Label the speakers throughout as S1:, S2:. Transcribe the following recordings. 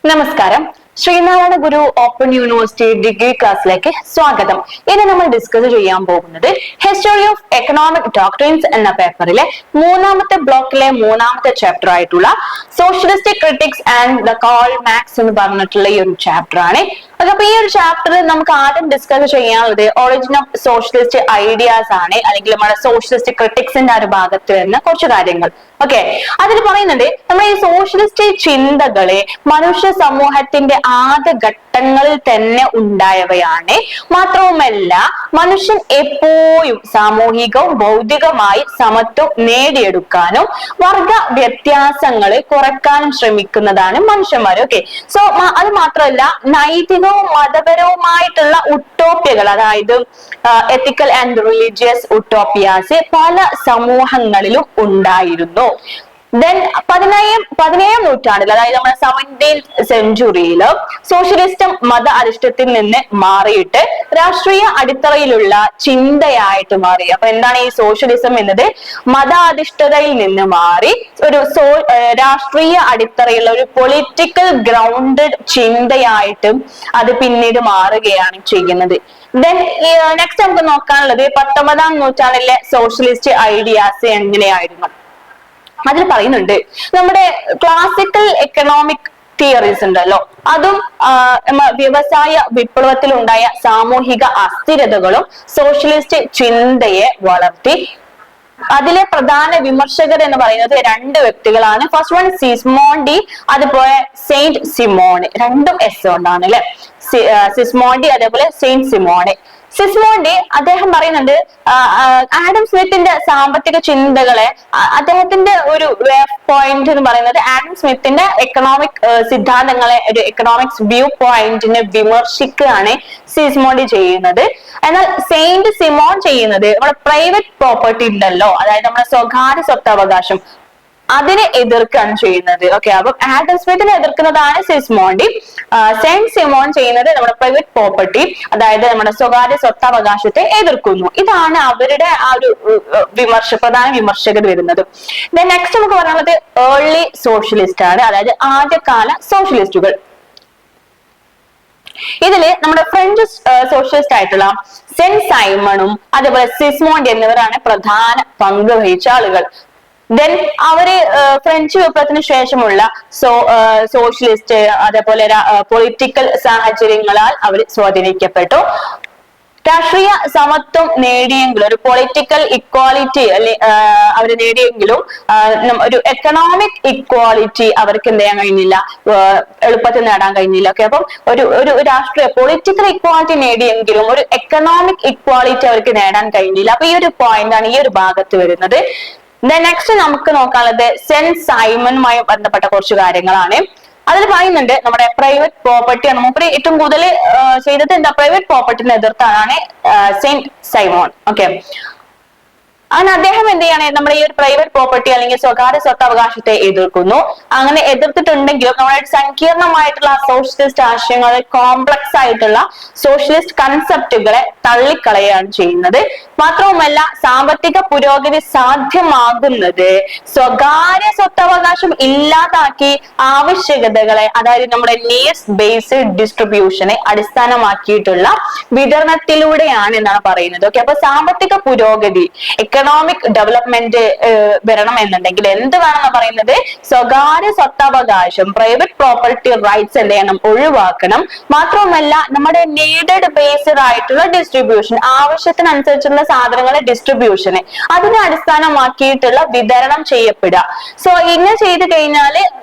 S1: നമസ്കാരം. ശ്രീനാരായണ ഗുരു open university degree ക്ലാസ്സിലേക്ക് സ്വാഗതം. ഇനി നമ്മൾ ഡിസ്കസ് ചെയ്യാൻ പോകുന്നത് ഹിസ്റ്ററി ഓഫ് എക്കണോമിക് ഡോക്ട്രിൻസ് എന്ന പേപ്പറിലെ മൂന്നാമത്തെ ബ്ലോക്കിലെ മൂന്നാമത്തെ ചാപ്റ്റർ ആയിട്ടുള്ള socialistic critics and the Karl Marx എന്ന് പറഞ്ഞിട്ടുള്ള ഈ ഒരു ചാപ്റ്റർ ആണ്. അപ്പൊ ഈ ഒരു ചാപ്റ്ററിൽ നമുക്ക് ആദ്യം ഡിസ്കസ് ചെയ്യാനുള്ളത് ഒറിജിൻ ഓഫ് സോഷ്യലിസ്റ്റ് ഐഡിയാസ് ആണ്, അല്ലെങ്കിൽ നമ്മുടെ സോഷ്യലിസ്റ്റ് ക്രിറ്റിക്സിന്റെ ആ ഒരു ഭാഗത്ത് വരുന്ന കുറച്ച് കാര്യങ്ങൾ. ഓക്കെ, അതിൽ പറയുന്നുണ്ട് നമ്മുടെ ഈ സോഷ്യലിസ്റ്റ് ചിന്തകളെ മനുഷ്യ സമൂഹത്തിന്റെ ആദ്യ ഘട്ടങ്ങളിൽ തന്നെ ഉണ്ടായവയാണ്. മാത്രവുമല്ല മനുഷ്യൻ എപ്പോഴും സാമൂഹികവും ഭൗതികമായി സമത്വം നേടിയെടുക്കാനും വർഗ വ്യത്യാസങ്ങളെ കുറയ്ക്കാനും ശ്രമിക്കുന്നതാണ് മനുഷ്യന്മാർ. ഓക്കെ, സോ അത് മാത്രമല്ല നൈതികവും മതപരവുമായിട്ടുള്ള ഉട്ടോപ്യകൾ, അതായത് എത്തിക്കൽ ആൻഡ് റിലീജിയസ് ഉട്ടോപ്പിയാസ് പല സമൂഹങ്ങളിലും ഉണ്ടായിരുന്നു. ദെൻ 17ാം നൂറ്റാണ്ടിൽ, അതായത് നമ്മുടെ 17th സെഞ്ചുറിയിൽ സോഷ്യലിസം മത അധിഷ്ഠത്തിൽ നിന്ന് മാറിയിട്ട് രാഷ്ട്രീയ അടിത്തറയിലുള്ള ചിന്തയായിട്ട് മാറി. അപ്പൊ എന്താണ് ഈ സോഷ്യലിസം എന്നത്? മതാധിഷ്ഠതയിൽ നിന്ന് മാറി ഒരു രാഷ്ട്രീയ അടിത്തറയുള്ള ഒരു പൊളിറ്റിക്കൽ ഗ്രൗണ്ടഡ് ചിന്തയായിട്ടും അത് പിന്നീട് മാറുകയാണ് ചെയ്യുന്നത്. ദെൻ നെക്സ്റ്റ് നമുക്ക് നോക്കാനുള്ളത് 19ാം നൂറ്റാണ്ടിലെ സോഷ്യലിസ്റ്റ് ഐഡിയാസ് എങ്ങനെയായിരുന്നു. അതിൽ പറയുന്നുണ്ട് നമ്മുടെ ക്ലാസിക്കൽ എക്കണോമിക് തിയറീസ് ഉണ്ടല്ലോ, അതും വ്യവസായ വിപ്ലവത്തിലുണ്ടായ സാമൂഹിക അസ്ഥിരതകളും സോഷ്യലിസ്റ്റ് ചിന്തയെ വളർത്തി. അതിലെ പ്രധാന വിമർശകർ എന്ന് പറയുന്നത് രണ്ട് വ്യക്തികളാണ്. ഫസ്റ്റ് വൺ സിസ്മോണ്ടി, അതുപോലെ സെയിന്റ് സിമോണെ. രണ്ടും എസ് കൊണ്ടാണ് അല്ലെ, സിസ്മോണ്ടി അതേപോലെ സെയിന്റ് സിമോണെ. സിസ്മോണ്ടി അദ്ദേഹം പറയുന്നുണ്ട് ആഡം സ്മിത്തിന്റെ സാമ്പത്തിക ചിന്തകളെ, അദ്ദേഹത്തിന്റെ ഒരു പോയിന്റ് എന്ന് പറയുന്നത് ആഡം സ്മിത്തിന്റെ എക്കണോമിക് സിദ്ധാന്തങ്ങളെ, ഒരു എക്കണോമിക്സ് വ്യൂ പോയിന്റിനെ വിമർശിക്കുകയാണ് സിസ്മോണ്ടി ചെയ്യുന്നത്. എന്നാൽ സെയിന്റ് സിമോൺ ചെയ്യുന്നത് നമ്മുടെ പ്രൈവറ്റ് പ്രോപ്പർട്ടി ഉണ്ടല്ലോ, അതായത് നമ്മുടെ സ്വകാര്യ സ്വത്തവകാശം, അതിനെ എതിർക്കുകയാണ് ചെയ്യുന്നത്. ഓക്കെ, അപ്പൊ ആഡം സ്മിത്തിനെ എതിർക്കുന്നതാണ് സിസ്മോണ്ടി. സെയിന്റ് സിമോൺ ചെയ്യുന്നത് നമ്മുടെ പ്രൈവറ്റ് പ്രോപ്പർട്ടി, അതായത് നമ്മുടെ സ്വകാര്യ സ്വത്തവകാശത്തെ എതിർക്കുന്നു. ഇതാണ് അവരുടെ ആ ഒരു പ്രധാന വിമർശകർ വരുന്നത്. നെക്സ്റ്റ് നമുക്ക് പറയാനുള്ളത് ഏർലി സോഷ്യലിസ്റ്റ് ആണ്, അതായത് ആദ്യകാല സോഷ്യലിസ്റ്റുകൾ. ഇതില് നമ്മുടെ ഫ്രഞ്ച് സോഷ്യലിസ്റ്റ് ആയിട്ടുള്ള സെന്റ് സൈമണും അതേപോലെ സിസ്മോണ്ടി എന്നിവരാണ് പ്രധാന പങ്ക് വഹിച്ച ആളുകൾ. ദെൻ അവര് ഫ്രഞ്ച് വിപ്ലവത്തിന് ശേഷമുള്ള സോഷ്യലിസ്റ്റ് അതേപോലെ പൊളിറ്റിക്കൽ സാഹചര്യങ്ങളാൽ അവർ സ്വാധീനിക്കപ്പെട്ടു. രാഷ്ട്രീയ സമത്വം നേടിയെങ്കിലും, ഒരു പൊളിറ്റിക്കൽ ഇക്വാലിറ്റി അവർ നേടിയെങ്കിലും ഒരു എക്കണോമിക് ഇക്വാലിറ്റി അവർക്ക് എന്ത് ചെയ്യാൻ കഴിഞ്ഞില്ല, എളുപ്പത്തിൽ നേടാൻ കഴിഞ്ഞില്ല. ഓക്കെ, അപ്പം ഒരു രാഷ്ട്രീയ പൊളിറ്റിക്കൽ ഇക്വാലിറ്റി നേടിയെങ്കിലും ഒരു എക്കണോമിക് ഇക്വാലിറ്റി അവർക്ക് നേടാൻ കഴിഞ്ഞില്ല. അപ്പൊ ഈ ഒരു പോയിന്റ് ആണ് ഈ ഒരു ഭാഗത്ത് വരുന്നത്. നെക്സ്റ്റ് നമുക്ക് നോക്കാനുള്ളത് സെന്റ് സൈമണുമായി ബന്ധപ്പെട്ട കുറച്ച് കാര്യങ്ങളാണ്. അതിൽ പറയുന്നുണ്ട് നമ്മുടെ പ്രൈവറ്റ് പ്രോപ്പർട്ടി ആണ് മൂപ്പര് ഏറ്റവും കൂടുതൽ ചെയ്തത്. എന്താ, പ്രൈവറ്റ് പ്രോപ്പർട്ടിനെ എതിർത്താണ് സെന്റ് സൈമോൺ. ഓക്കെ, അങ്ങനെ അദ്ദേഹം എന്ത് ചെയ്യാണ്, നമ്മുടെ ഈ ഒരു പ്രൈവറ്റ് പ്രോപ്പർട്ടി അല്ലെങ്കിൽ സ്വകാര്യ സ്വത്തവകാശത്തെ എതിർക്കുന്നു. അങ്ങനെ എതിർത്തിട്ടുണ്ടെങ്കിലും നമ്മുടെ സങ്കീർണമായിട്ടുള്ള സോഷ്യലിസ്റ്റ് ആശയങ്ങളെ, കോംപ്ലക്സ് ആയിട്ടുള്ള സോഷ്യലിസ്റ്റ് കൺസെപ്റ്റുകളെ തള്ളിക്കളയാണ് ചെയ്യുന്നത്. മാത്രവുമല്ല സാമ്പത്തിക പുരോഗതി സാധ്യമാകുന്നത് സ്വകാര്യ സ്വത്തവകാശം ഇല്ലാതാക്കി ആവശ്യകതകളെ, അതായത് നമ്മുടെ നീഡ്സ് ബേസ്ഡ് ഡിസ്ട്രിബ്യൂഷനെ അടിസ്ഥാനമാക്കിയിട്ടുള്ള വിതരണത്തിലൂടെയാണ് എന്നാണ് പറയുന്നത്. ഓക്കെ, അപ്പൊ സാമ്പത്തിക പുരോഗതി, എക്കണോമിക് ഡെവലപ്മെന്റ് വരണം എന്നുണ്ടെങ്കിൽ എന്ത് വേണമെന്ന് പറയുന്നത്, സ്വകാര്യ സ്വത്തവകാശം, പ്രൈവറ്റ് പ്രോപ്പർട്ടി റൈറ്റ്സ് എന്ത് ചെയ്യണം, ഒഴിവാക്കണം. മാത്രവുമല്ല നമ്മുടെ നീഡഡ് ബേസ്ഡ് ആയിട്ടുള്ള ഡിസ്ട്രിബ്യൂഷൻ, ആവശ്യത്തിനനുസരിച്ചുള്ള സാധനങ്ങളുടെ ഡിസ്ട്രിബ്യൂഷന് അതിനെ അടിസ്ഥാനമാക്കിയിട്ടുള്ള വിതരണം ചെയ്യപ്പെടുക. സോ ഇങ്ങനെ ചെയ്ത് കഴിഞ്ഞാൽ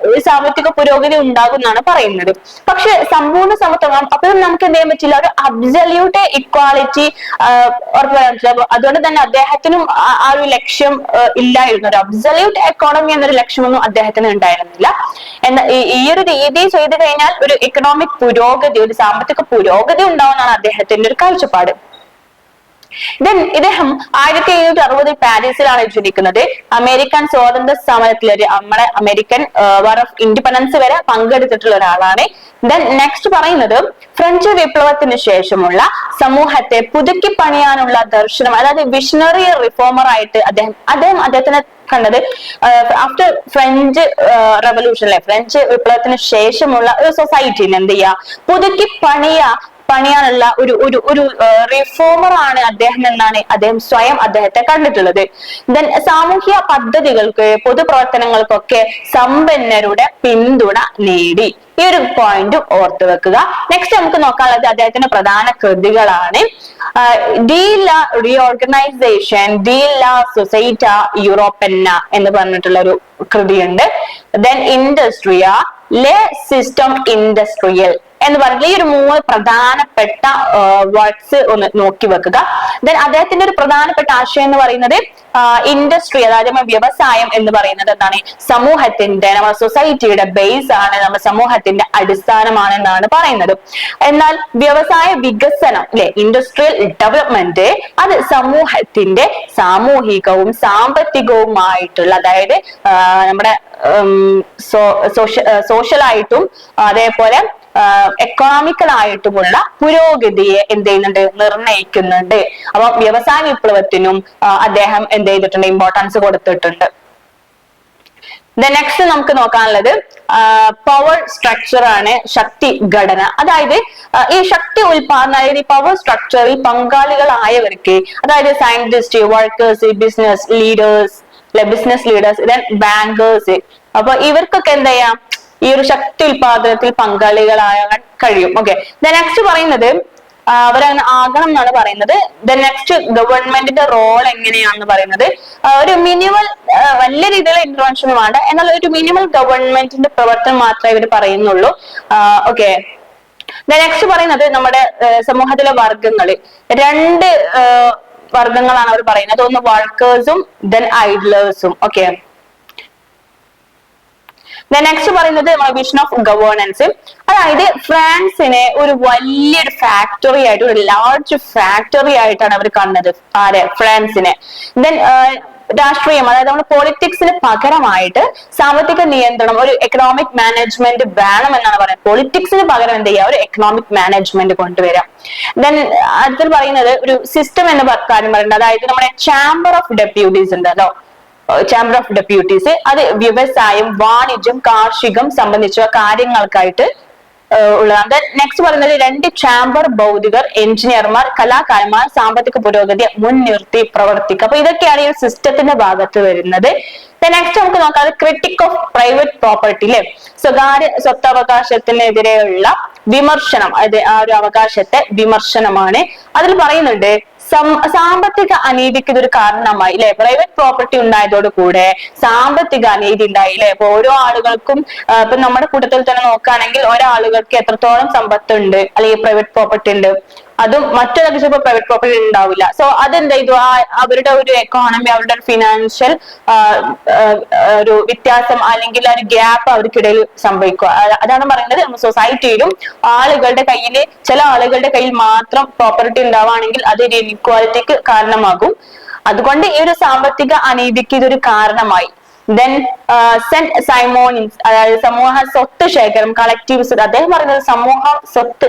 S1: സാമ്പത്തിക പുരോഗതി ഉണ്ടാകും എന്നാണ് പറയുന്നത്. പക്ഷെ സമ്പൂർണ്ണ സമത്വം അപ്പോഴും നമുക്ക് എന്ത് ചെയ്യാൻ പറ്റില്ല, ഒരു അബ്സല്യൂട്ട് ഇക്വാലിറ്റി ഉറപ്പുവരാൻ പറ്റില്ല. അതുകൊണ്ട് തന്നെ അദ്ദേഹത്തിനും ആ ഒരു ലക്ഷ്യം ഇല്ലായിരുന്നു. ഒരു അബ്സല്യൂട്ട് എക്കോണമി എന്നൊരു ലക്ഷ്യമൊന്നും അദ്ദേഹത്തിന് ഉണ്ടായിരുന്നില്ല. എന്നാൽ ഈ ഒരു രീതി ചെയ്തു കഴിഞ്ഞാൽ ഒരു എക്കണോമിക് പുരോഗതി, ഒരു സാമ്പത്തിക പുരോഗതി ഉണ്ടാവുന്നതാണ് അദ്ദേഹത്തിന്റെ ഒരു കാഴ്ചപ്പാട്. ദെൻ ഇദ്ദേഹം 1760 പാരീസിലാണ് ജനിക്കുന്നത്. അമേരിക്കൻ സ്വാതന്ത്ര്യ സമരത്തിലൊരു നമ്മുടെ അമേരിക്കൻ വാർ ഓഫ് ഇൻഡിപെൻഡൻസ് വരെ പങ്കെടുത്തിട്ടുള്ള ഒരാളാണ്. ദെൻ നെക്സ്റ്റ് പറയുന്നത് ഫ്രഞ്ച് വിപ്ലവത്തിന് ശേഷമുള്ള സമൂഹത്തെ പുതുക്കി പണിയാനുള്ള ദർശനം, അതായത് വിഷണറി റിഫോമർ ആയിട്ട് അദ്ദേഹത്തിന്റെ കണ്ടത്. ആഫ്റ്റർ ഫ്രഞ്ച് റെവല്യൂഷനിലെ ഫ്രഞ്ച് വിപ്ലവത്തിന് ശേഷമുള്ള ഒരു സൊസൈറ്റിനെ എന്ത് ചെയ്യുക, പുതുക്കി പണിയാനുള്ള ഒരു റിഫോമർ ആണ് അദ്ദേഹം എന്നാണ് അദ്ദേഹം സ്വയം അദ്ദേഹത്തെ കണ്ടിട്ടുള്ളത്. ദെൻ സാമൂഹ്യ പദ്ധതികൾക്ക് പൊതുപ്രവർത്തനങ്ങൾക്കൊക്കെ സമ്പന്നരുടെ പിന്തുണ നേടി. ഈ ഒരു പോയിന്റും ഓർത്തു വെക്കുക. നെക്സ്റ്റ് നമുക്ക് നോക്കാനുള്ളത് അദ്ദേഹത്തിന്റെ പ്രധാന കൃതികളാണ്. De la reorganisation, de la societe യൂറോപ്പന്ന എന്ന് പറഞ്ഞിട്ടുള്ള ഒരു കൃതിയുണ്ട്. ദെൻ ഇൻഡസ്ട്രിയ, ലെ സിസ്റ്റം ഇൻഡസ്ട്രിയൽ എന്ന് പറഞ്ഞിട്ട് ഈ ഒരു 3 പ്രധാനപ്പെട്ട വർക്ക്സ് ഒന്ന് നോക്കി വെക്കുക. ദെൻ അദ്ദേഹത്തിന്റെ ഒരു പ്രധാനപ്പെട്ട ആശയം എന്ന് പറയുന്നത് ഇൻഡസ്ട്രി, അതായത് വ്യവസായം എന്ന് പറയുന്നത് എന്താണ്, സമൂഹത്തിന്റെ, നമ്മുടെ സൊസൈറ്റിയുടെ ബേസ് ആണ്, നമ്മുടെ സമൂഹത്തിന്റെ അടിസ്ഥാനമാണ് എന്നാണ് പറയുന്നത്. എന്നാൽ വ്യവസായ വികസനം അല്ലെ, ഇൻഡസ്ട്രിയൽ ഡെവലപ്മെന്റ്, അത് സമൂഹത്തിന്റെ സാമൂഹികവും സാമ്പത്തികവുമായിട്ടുള്ള, അതായത് നമ്മുടെ സോഷ്യലായിട്ടും അതേപോലെ എക്കണോമിക്കലായിട്ടുമുള്ള പുരോഗതിയെ എന്ത് ചെയ്യുന്നുണ്ട്, നിർണയിക്കുന്നുണ്ട്. അപ്പൊ വ്യവസായ വിപ്ലവത്തിനും അദ്ദേഹം എന്ത് ചെയ്തിട്ടുണ്ട്, ഇമ്പോർട്ടൻസ് കൊടുത്തിട്ടുണ്ട്. നെക്സ്റ്റ് നമുക്ക് നോക്കാനുള്ളത് പവർ സ്ട്രക്ചർ ആണ്, ശക്തി ഘടന. അതായത് ഈ ശക്തി ഉൽപാദന, അതായത് ഈ പവർ സ്ട്രക്ചറിൽ പങ്കാളികളായവർക്ക്, അതായത് scientist, workers, business leaders, then bankers, അപ്പൊ ഇവർക്കൊക്കെ എന്താ ചെയ്യാം, ഈ ഒരു ശക്തി ഉൽപാദനത്തിൽ പങ്കാളികളാകാൻ കഴിയും. ഓക്കെ, നെക്സ്റ്റ് പറയുന്നത് അവരങ്ങനെ ആകണം എന്നാണ് പറയുന്നത്. നെക്സ്റ്റ് ഗവൺമെന്റിന്റെ റോൾ എങ്ങനെയാണെന്ന് പറയുന്നത്, ഒരു മിനിമൽ, വലിയ രീതിയിലുള്ള ഇന്റർവെൻഷൻ വേണ്ട, എന്നാൽ ഒരു മിനിമൽ ഗവൺമെന്റിന്റെ പ്രവർത്തനം മാത്രമേ ഇവർ പറയുന്നുള്ളൂ. ഓക്കെ, നെക്സ്റ്റ് പറയുന്നത് നമ്മുടെ സമൂഹത്തിലെ വർഗങ്ങള്, 2 വർഗങ്ങളാണ് അവർ പറയുന്നത്. ഒന്ന് വർക്കേഴ്സും ദെൻ ഐഡ്ലേഴ്സും. ഓക്കെ, നെക്സ്റ്റ് പറയുന്നത് വിഷൻ ഓഫ് ഗവേണൻസ്. അതായത് ഫ്രാൻസിനെ ഒരു വലിയൊരു ഫാക്ടറി ആയിട്ട്, ഒരു ലാർജ് ഫാക്ടറി ആയിട്ടാണ് അവർ കണ്ടത്. ആരെ? ഫ്രാൻസിനെ. ദെൻ രാഷ്ട്രീയം, അതായത് നമ്മുടെ പൊളിറ്റിക്സിന് പകരമായിട്ട് സാമ്പത്തിക നിയന്ത്രണം, ഒരു എക്കണോമിക് മാനേജ്മെന്റ് വേണം എന്നാണ് പറയുന്നത്. പൊളിറ്റിക്സിന് പകരം എന്ത് ചെയ്യുക, ഒരു എക്കണോമിക് മാനേജ്മെന്റ് കൊണ്ടുവരാം. ദെൻ അടുത്തത് പറയുന്നത് ഒരു സിസ്റ്റം എന്ന കാര്യം പറയുന്നത്, അതായത് നമ്മുടെ ചാമ്പർ ഓഫ് ഡെപ്യൂട്ടീസ് ഉണ്ടല്ലോ, ചാമ്പർ ഓഫ് ഡെപ്യൂട്ടീസ്, അത് വ്യവസായം, വാണിജ്യം, കാർഷികം സംബന്ധിച്ച കാര്യങ്ങൾക്കായിട്ട് ഉള്ളതാണ്. നെക്സ്റ്റ് പറയുന്നത് 2 ചാമ്പർ, ഭൗതികർ, എഞ്ചിനീയർമാർ, കലാകാരന്മാർ, സാമ്പത്തിക പുരോഗതിയെ മുൻനിർത്തി പ്രവർത്തിക്കുക. അപ്പൊ ഇതൊക്കെയാണ് ഈ സിസ്റ്റത്തിന്റെ ഭാഗത്ത് വരുന്നത്. നെക്സ്റ്റ് നമുക്ക് നോക്കാം ക്രിട്ടിക് ഓഫ് പ്രൈവറ്റ് പ്രോപ്പർട്ടി അല്ലെ, സ്വകാര്യ സ്വത്തവകാശത്തിനെതിരെയുള്ള വിമർശനം, അത് ആ ഒരു അവകാശത്തെ വിമർശനമാണ്. അതിൽ പറയുന്നുണ്ട് സാമ്പത്തിക അനീതിക്ക് ഇതൊരു കാരണമായി അല്ലെ, പ്രൈവറ്റ് പ്രോപ്പർട്ടി ഉണ്ടായതോട് കൂടെ സാമ്പത്തിക അനീതി ഉണ്ടായി അല്ലെ. ഇപ്പൊ ഓരോ ആളുകൾക്കും, ഇപ്പൊ നമ്മുടെ കൂട്ടത്തിൽ തന്നെ നോക്കുകയാണെങ്കിൽ ഒരാളുകൾക്ക് എത്രത്തോളം സമ്പത്തുണ്ട് അല്ലെങ്കിൽ പ്രൈവറ്റ് പ്രോപ്പർട്ടി ഉണ്ട്, അതും മറ്റൊരാൾക്ക് ചിലപ്പോൾ പ്രൈവറ്റ് പ്രോപ്പർട്ടി ഉണ്ടാവില്ല. സോ അതെന്താ ചെയ്തു, അവരുടെ ഒരു എക്കോണമി, അവരുടെ ഒരു ഫിനാൻഷ്യൽ ഒരു വ്യത്യാസം അല്ലെങ്കിൽ ഒരു ഗ്യാപ്പ് അവർക്കിടയിൽ സംഭവിക്കുക. അതാണ് പറയുന്നത്. സൊസൈറ്റിയിലും ആളുകളുടെ കയ്യിൽ, ചില ആളുകളുടെ കയ്യിൽ മാത്രം പ്രോപ്പർട്ടി ഉണ്ടാവുകയാണെങ്കിൽ അത് ഒരു ഇൻഇക്വാലിറ്റിക്ക് കാരണമാകും. അതുകൊണ്ട് ഈ ഒരു സാമ്പത്തിക അനീതിക്ക് ഇതൊരു കാരണമായി. ദെൻ സെന്റ് സൈമോണിൻസ്, അതായത് സമൂഹ സ്വത്ത് ശേഖരണം, കളക്ടിവിസം. അദ്ദേഹം പറയുന്നത് സമൂഹ സ്വത്ത്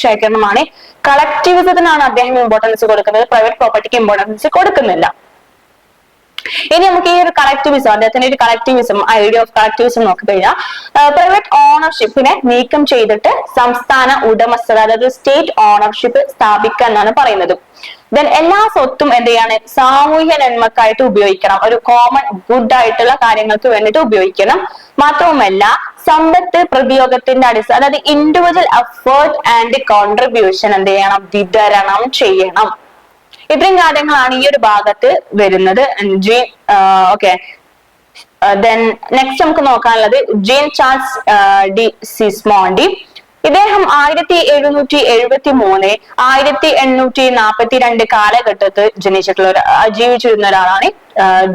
S1: ശേഖരണമാണ്, കളക്ടിവിസത്തിനാണ് അദ്ദേഹം ഇമ്പോർട്ടൻസ് കൊടുക്കുന്നത്, പ്രൈവറ്റ് പ്രോപ്പർട്ടിക്ക് ഇമ്പോർട്ടൻസ് കൊടുക്കുന്നില്ല. ഇനി നമുക്ക് ഈ ഒരു കളക്ടിവിസം, അദ്ദേഹത്തിന്റെ ഒരു കളക്ടിവിസം, ഐഡിയ ഓഫ് കളക്ടിവിസം നോക്കിക്കഴിഞ്ഞാൽ പ്രൈവറ്റ് ഓണർഷിപ്പിനെ നീക്കം ചെയ്തിട്ട് സംസ്ഥാന ഉടമസ്ഥത, അതായത് സ്റ്റേറ്റ് ഓണർഷിപ്പ് സ്ഥാപിക്കുക എന്നാണ് പറയുന്നത്. ദെൻ എല്ലാ സ്വത്തും എന്ത് ചെയ്യാണ്, സാമൂഹ്യ നന്മക്കായിട്ട് ഉപയോഗിക്കണം, ഒരു കോമൺ ഗുഡ് ആയിട്ടുള്ള കാര്യങ്ങൾക്ക് വേണ്ടിയിട്ട് ഉപയോഗിക്കണം. മാത്രവുമല്ല സമ്പത്ത് പ്രതിയോഗത്തിന്റെ അടിസ്ഥാനം, അതായത് ഇൻഡിവിജ്വൽ എഫേർട്ട് ആൻഡ് കോൺട്രിബ്യൂഷൻ എന്ത് ചെയ്യണം, വിതരണം ചെയ്യണം. ഇത്രയും കാര്യങ്ങളാണ് ഈ ഒരു ഭാഗത്ത് വരുന്നത്. ഓക്കെ, ദെൻ നെക്സ്റ്റ് നമുക്ക് നോക്കാനുള്ളത് ജീൻ ചാൾസ് ഡി സിസ്മോണ്ടി. ഇദ്ദേഹം 1773 1842 കാലഘട്ടത്തിൽ ജീവിച്ചിരുന്ന ഒരാളാണ്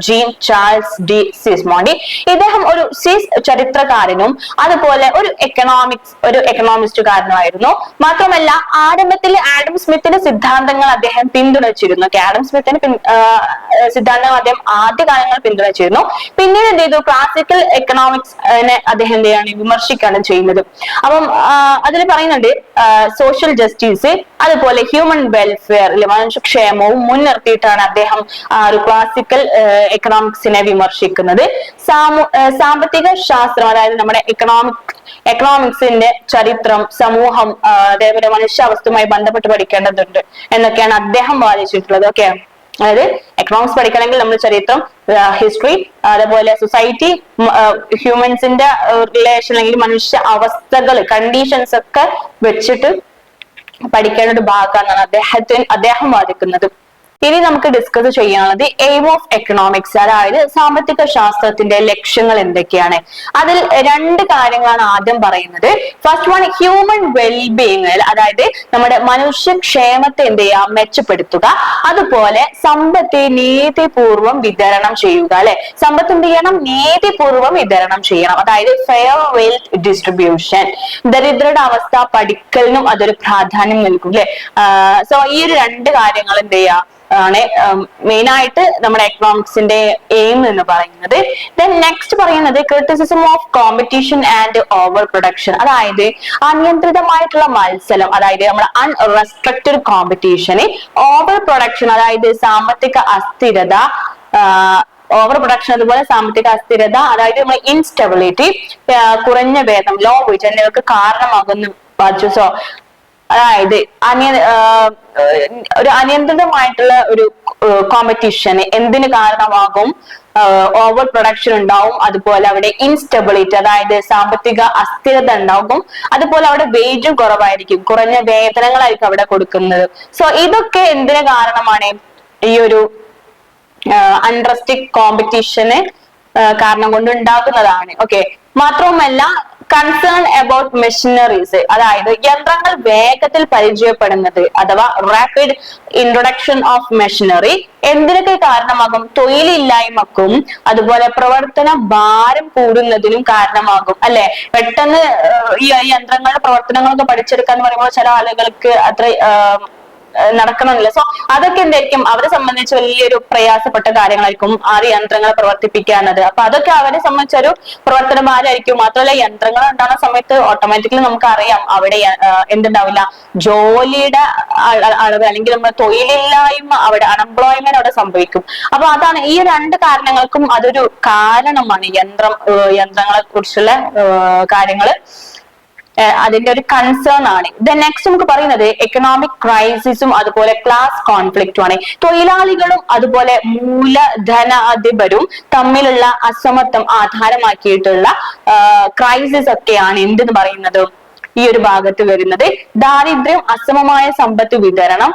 S1: ജീൻ ചാൾസ് ഡി സിസ്മോണ്ടി. ഇദ്ദേഹം ഒരു സ്വിസ് ചരിത്രകാരനും അതുപോലെ ഒരു എക്കണോമിസ്റ്റുകാരനുമായിരുന്നു. മാത്രമല്ല ആരംഭത്തിൽ ആഡം സ്മിത്തിന്റെ സിദ്ധാന്തങ്ങൾ അദ്ദേഹം പിന്തുണച്ചിരുന്നു. ആഡം സ്മിത്തിന്റെ സിദ്ധാന്തങ്ങൾ അദ്ദേഹം ആദ്യകാലങ്ങൾ പിന്തുണച്ചിരുന്നു. പിന്നീട് എന്ത് ചെയ്തു, ക്ലാസിക്കൽ എക്കണോമിക്സിനെ അദ്ദേഹം എന്ത് ചെയ്യാണ്, വിമർശിക്കുകയാണ് ചെയ്യുന്നത്. അപ്പം അതിൽ പറയുന്നുണ്ട് സോഷ്യൽ ജസ്റ്റിസ്, അതുപോലെ ഹ്യൂമൻ വെൽഫെയർ, മനുഷ്യക്ഷേമവും മുൻനിർത്തിയിട്ടാണ് അദ്ദേഹം ഒരു ക്ലാസിക്കൽ എക്കണോമിക്സിനെ വിമർശിക്കുന്നത്. സാമ്പത്തിക ശാസ്ത്രം, അതായത് നമ്മുടെ എക്കണോമിക്സിന്റെ ചരിത്രം, സമൂഹം, അതേപോലെ മനുഷ്യാവസ്ഥയുമായി ബന്ധപ്പെട്ട് പഠിക്കേണ്ടതുണ്ട് എന്നൊക്കെയാണ് അദ്ദേഹം വാദിച്ചിട്ടുള്ളത്. ഓക്കെ, അതായത് എക്കണോമിക്സ് പഠിക്കണമെങ്കിൽ നമ്മൾ ചരിത്രം, ഹിസ്റ്ററി, അതേപോലെ സൊസൈറ്റി, ഹ്യൂമൻസിന്റെ റിലേഷൻ അല്ലെങ്കിൽ മനുഷ്യ അവസ്ഥകൾ, കണ്ടീഷൻസ് ഒക്കെ വെച്ചിട്ട് പഠിക്കേണ്ട ഒരു ഭാഗമാണെന്നാണ് അദ്ദേഹം വാദിക്കുന്നത്. ഇനി നമുക്ക് ഡിസ്കസ് ചെയ്യാനുള്ളത് എയിം ഓഫ് എക്കണോമിക്സ്, അതായത് സാമ്പത്തിക ശാസ്ത്രത്തിന്റെ ലക്ഷ്യങ്ങൾ എന്തൊക്കെയാണ്. അതിൽ രണ്ട് കാര്യങ്ങളാണ് ആദ്യം പറയുന്നത്. ഫസ്റ്റ് വൺ, ഹ്യൂമൻ വെൽബീയിങ്, അതായത് നമ്മുടെ മനുഷ്യക്ഷേമത്തെ എന്ത് ചെയ്യുക, മെച്ചപ്പെടുത്തുക. അതുപോലെ സമ്പത്ത് നീതിപൂർവം വിതരണം ചെയ്യുക, അല്ലെ, സമ്പത്ത് എന്ത് ചെയ്യണം, നീതിപൂർവം വിതരണം ചെയ്യണം, അതായത് ഫെയർ വെൽത്ത് ഡിസ്ട്രിബ്യൂഷൻ. ദരിദ്രരുടെ അവസ്ഥ പഠിക്കലിനും അതൊരു പ്രാധാന്യം നൽകും, അല്ലെ. സോ ഈ ഒരു രണ്ട് കാര്യങ്ങൾ എന്ത് ചെയ്യുക ആണ് മെയിൻ ആയിട്ട് നമ്മുടെ എക്കണോമിക്സിന്റെ എയിം എന്ന് പറയുന്നത്. ദെൻ നെക്സ്റ്റ് പറയുന്നത് criticism of competition and over production, അതായത് അനിയന്ത്രിതമായിട്ടുള്ള മത്സരം, അതായത് നമ്മുടെ അൺറെസ്ട്രിക്റ്റഡ് കോമ്പറ്റീഷന്, ഓവർ പ്രൊഡക്ഷൻ അതായത് സാമ്പത്തിക അസ്ഥിരത, ഓവർ പ്രൊഡക്ഷൻ അതുപോലെ സാമ്പത്തിക അസ്ഥിരത, അതായത് നമ്മുടെ ഇൻസ്റ്റെബിലിറ്റി, കുറഞ്ഞ വേതനം, ലോ വേജ് എന്നിവർക്ക് കാരണമാകുന്നു. സോ അതായത് ഒരു അനിയന്ത്രിതമായിട്ടുള്ള ഒരു കോമ്പറ്റീഷന് എന്തിന് കാരണമാകും, ഓവർ പ്രൊഡക്ഷൻ ഉണ്ടാവും, അതുപോലെ അവിടെ ഇൻസ്റ്റെബിലിറ്റി അതായത് സാമ്പത്തിക അസ്ഥിരത ഉണ്ടാകും, അതുപോലെ അവിടെ വേജും കുറവായിരിക്കും, കുറഞ്ഞ വേതനങ്ങളായിരിക്കും അവിടെ കൊടുക്കുന്നത്. സോ ഇതൊക്കെ എന്തിന് കാരണമാണ്, ഈ ഒരു അൺറെസ്ട്രിക്റ്റഡ് കോമ്പറ്റീഷന് കാരണം കൊണ്ട് ഉണ്ടാകുന്നതാണ്. ഓക്കെ, മാത്രവുമല്ല കൺസേൺ അബൌട്ട് മെഷീനറീസ്, അതായത് യന്ത്രങ്ങൾ വേഗത്തിൽ പരിചയപ്പെടുന്നത് അഥവാ റാപ്പിഡ് ഇൻട്രൊഡക്ഷൻ ഓഫ് മെഷീനറി എന്തിനൊക്കെ കാരണമാകും, തൊഴിലില്ലായ്മക്കും അതുപോലെ പ്രവർത്തന ഭാരം കൂടുന്നതിനും കാരണമാകും, അല്ലെ. പെട്ടെന്ന് ഈ യന്ത്രങ്ങളുടെ പ്രവർത്തനങ്ങളൊക്കെ പഠിച്ചെടുക്കാന്ന് പറയുമ്പോൾ ചില ആളുകൾക്ക് അത്ര നടക്കണമെന്നില്ല. സോ അതൊക്കെ എന്തായിരിക്കും അവരെ സംബന്ധിച്ച് വലിയൊരു പ്രയാസപ്പെട്ട കാര്യങ്ങളായിരിക്കും ആ യന്ത്രങ്ങളെ പ്രവർത്തിപ്പിക്കാന്നത്. അപ്പൊ അതൊക്കെ അവരെ സംബന്ധിച്ചൊരു പ്രവർത്തന ഭാരമായിരിക്കും. മാത്രമല്ല യന്ത്രങ്ങൾ ഉണ്ടാകുന്ന സമയത്ത് ഓട്ടോമാറ്റിക്കലി നമുക്ക് അറിയാം അവിടെ എന്തുണ്ടാവില്ല, ജോലിയുടെ അളവ് അല്ലെങ്കിൽ നമ്മുടെ തൊഴിലില്ലായ്മ, അവിടെ അൺഎംപ്ലോയ്മെന്റ് അവിടെ സംഭവിക്കും. അപ്പൊ അതാണ് ഈ രണ്ട് കാരണങ്ങൾക്കും അതൊരു കാരണമാണ്, യന്ത്രങ്ങളെ കുറിച്ചുള്ള കാര്യങ്ങള് അതിന്റെ ഒരു കൺസേൺ ആണ്. നെക്സ്റ്റ് നമുക്ക് പറയുന്നത് എക്കണോമിക് ക്രൈസിസും അതുപോലെ ക്ലാസ് കോൺഫ്ലിക്റ്റും ആണ്. തൊഴിലാളികളും അതുപോലെ മൂലധനാധിപരും തമ്മിലുള്ള അസമത്വം ആധാരമാക്കിയിട്ടുള്ള ക്രൈസിസ് ഒക്കെയാണ് എന്തെന്ന് പറയുന്നത് ഈ ഒരു ഭാഗത്ത് വരുന്നത്. ദാരിദ്ര്യം, അസമമായ സമ്പത്ത് വിതരണം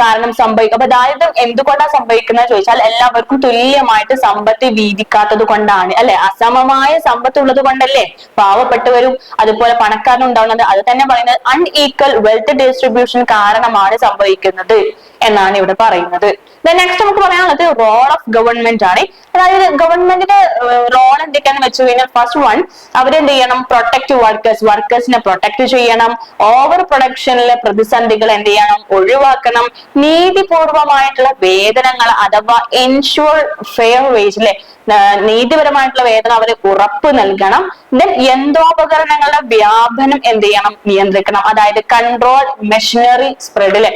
S1: കാരണം സംഭവിക്കും. അപ്പൊ ദാരിദ്ര്യം എന്തുകൊണ്ടാണ് സംഭവിക്കുന്നത് ചോദിച്ചാൽ എല്ലാവർക്കും തുല്യമായിട്ട് സമ്പത്ത് വീതിക്കാത്തത് കൊണ്ടാണ്, അല്ലെ. അസമമായ സമ്പത്ത് ഉള്ളത് കൊണ്ടല്ലേ പാവപ്പെട്ടവരും അതുപോലെ പണക്കാരും ഉണ്ടാവുന്നത്. അത് തന്നെ പറയുന്നത് അൺഈക്വൽ വെൽത്ത് ഡിസ്ട്രിബ്യൂഷൻ കാരണമാണ് സംഭവിക്കുന്നത് എന്നാണ് ഇവിടെ പറയുന്നത്. നെക്സ്റ്റ് നമുക്ക് പറയാനുള്ളത് റോൾ ഓഫ് ഗവൺമെന്റ് ആണ്. അതായത് ഗവൺമെന്റിന്റെ റോൾ എന്തൊക്കെയാന്ന് വെച്ച് കഴിഞ്ഞാൽ ഫസ്റ്റ് വൺ, അവരെന്ത് ചെയ്യണം, പ്രൊട്ടക്ട് വർക്കേഴ്സിനെ പ്രൊട്ടക്ട് ചെയ്യണം, ഓവർ പ്രൊഡക്ഷനിലെ പ്രതിസന്ധികൾ എന്ത് ചെയ്യണം, ഒഴിവാക്കണം, നീതിപൂർവമായിട്ടുള്ള വേതനങ്ങൾ അഥവാ എൻഷുർ ഫെയർ വേജ്, അല്ലെ, നീതിപരമായിട്ടുള്ള വേതനം അവര് ഉറപ്പ് നൽകണം. ദെൻ യന്ത്രോപകരണങ്ങളുടെ വ്യാപനം എന്ത് ചെയ്യണം, നിയന്ത്രിക്കണം, അതായത് കൺട്രോൾ മെഷീനറി സ്പ്രെഡ്, അല്ലെ.